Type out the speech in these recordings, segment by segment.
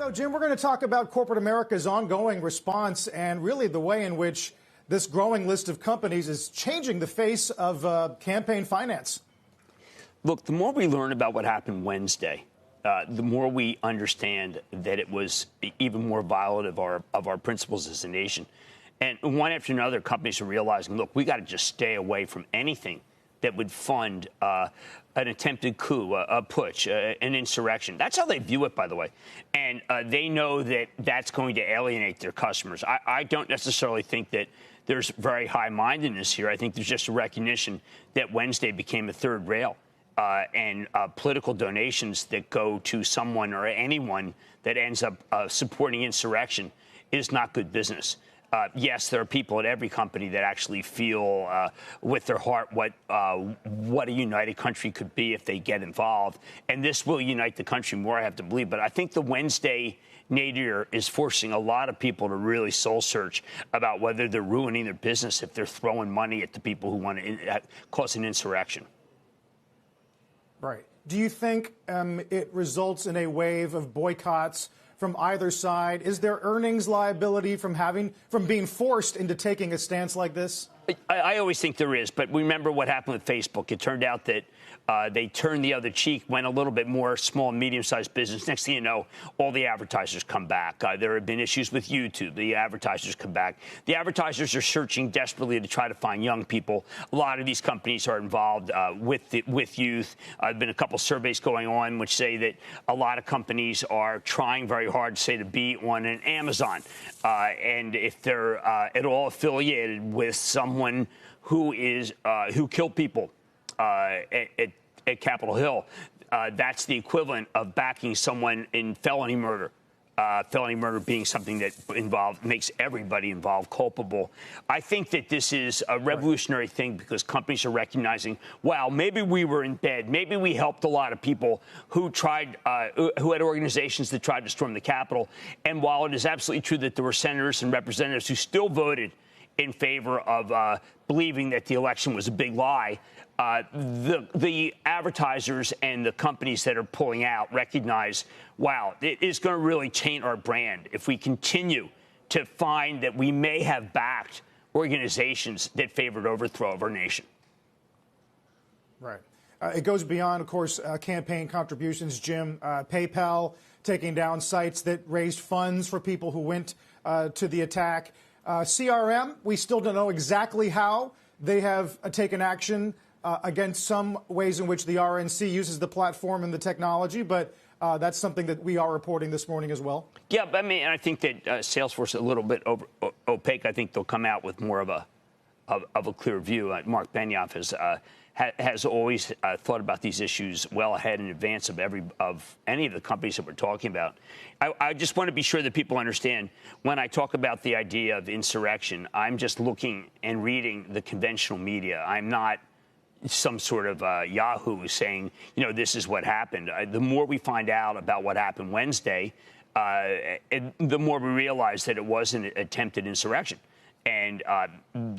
though, Jim, we're going to talk about corporate America's ongoing response and really the way in which this growing list of companies is changing the face of campaign finance. Look, the more we learn about what happened Wednesday, the more we understand that it was even more violent of our principles as a nation. And one after another, companies are realizing, look, we got to just stay away from anything that would fund an attempted coup, a putsch, an insurrection. That's how they view it, by the way. And they know that that's going to alienate their customers. I don't necessarily think that there's very high-mindedness here. I think there's just a recognition that Wednesday became a third rail. And political donations that go to someone or anyone that ends up supporting insurrection is not good business. Yes, there are people at every company that actually feel with their heart what a united country could be if they get involved. And this will unite the country more, I have to believe. But I think the Wednesday nadir is forcing a lot of people to really soul search about whether they're ruining their business if they're throwing money at the people who want to cause an insurrection. Right. Do you think it results in a wave of boycotts from either side? Is there earnings liability from being forced into taking a stance like this? I always think there is, but remember what happened with Facebook. It turned out that they turned the other cheek, went a little bit more small and medium-sized business. Next thing you know, all the advertisers come back. There have been issues with YouTube. The advertisers come back. The advertisers are searching desperately to try to find young people. A lot of these companies are involved with youth. There have been a couple surveys going on which say that a lot of companies are trying very hard, say, to be on an Amazon. And if they're at all affiliated with someone who killed people at Capitol Hill, that's the equivalent of backing someone in felony murder. Felony murder being something that makes everybody involved culpable. I think that this is a revolutionary thing because companies are recognizing, wow, maybe we were in bed. Maybe we helped a lot of people who had organizations that tried to storm the Capitol. And while it is absolutely true that there were senators and representatives who still voted in favor of believing that the election was a big lie, the advertisers and the companies that are pulling out recognize, wow, it is going to really taint our brand if we continue to find that we may have backed organizations that favored overthrow of our nation. Right. It goes beyond, of course, campaign contributions, Jim. PayPal taking down sites that raised funds for people who went to the attack. CRM, we still don't know exactly how they have taken action against some ways in which the RNC uses the platform and the technology, but that's something that we are reporting this morning as well. Yeah, I mean, I think that Salesforce is a little bit opaque. I think they'll come out with more of a clear view. Mark Benioff has always thought about these issues well ahead in advance of any of the companies that we're talking about. I just want to be sure that people understand when I talk about the idea of insurrection, I'm just looking and reading the conventional media. I'm not some sort of Yahoo saying, you know, this is what happened. The more we find out about what happened Wednesday, the more we realize that it was an attempted insurrection. And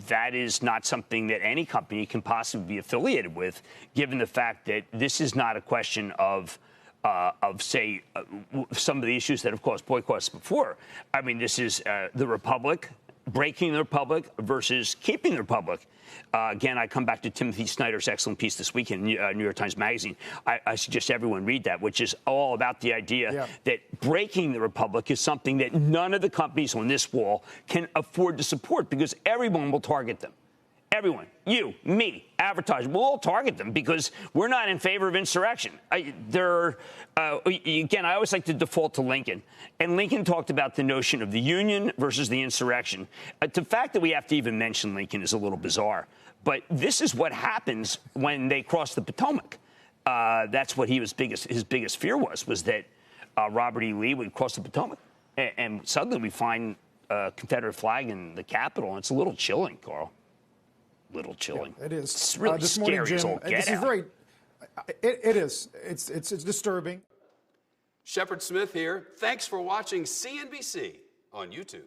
that is not something that any company can possibly be affiliated with, given the fact that this is not a question of say, some of the issues that have caused boycotts before. I mean, this is the Republic, breaking the Republic versus keeping the Republic. Again, I come back to Timothy Snyder's excellent piece this week in New York Times Magazine. I suggest everyone read that, which is all about the idea that breaking the Republic is something that none of the companies on this wall can afford to support because everyone will target them. Everyone, you, me, advertisers, we'll all target them because we're not in favor of insurrection. Again, I always like to default to Lincoln. And Lincoln talked about the notion of the Union versus the insurrection. The fact that we have to even mention Lincoln is a little bizarre. But this is what happens when they cross the Potomac. That's what his biggest fear was that Robert E. Lee would cross the Potomac. And suddenly we find a Confederate flag in the Capitol. And it's a little chilling, Carl. Little chilling. Yeah, it is. It's really this scary morning, Jim, this is very. It is. It's disturbing. Shepard Smith here. Thanks for watching CNBC on YouTube.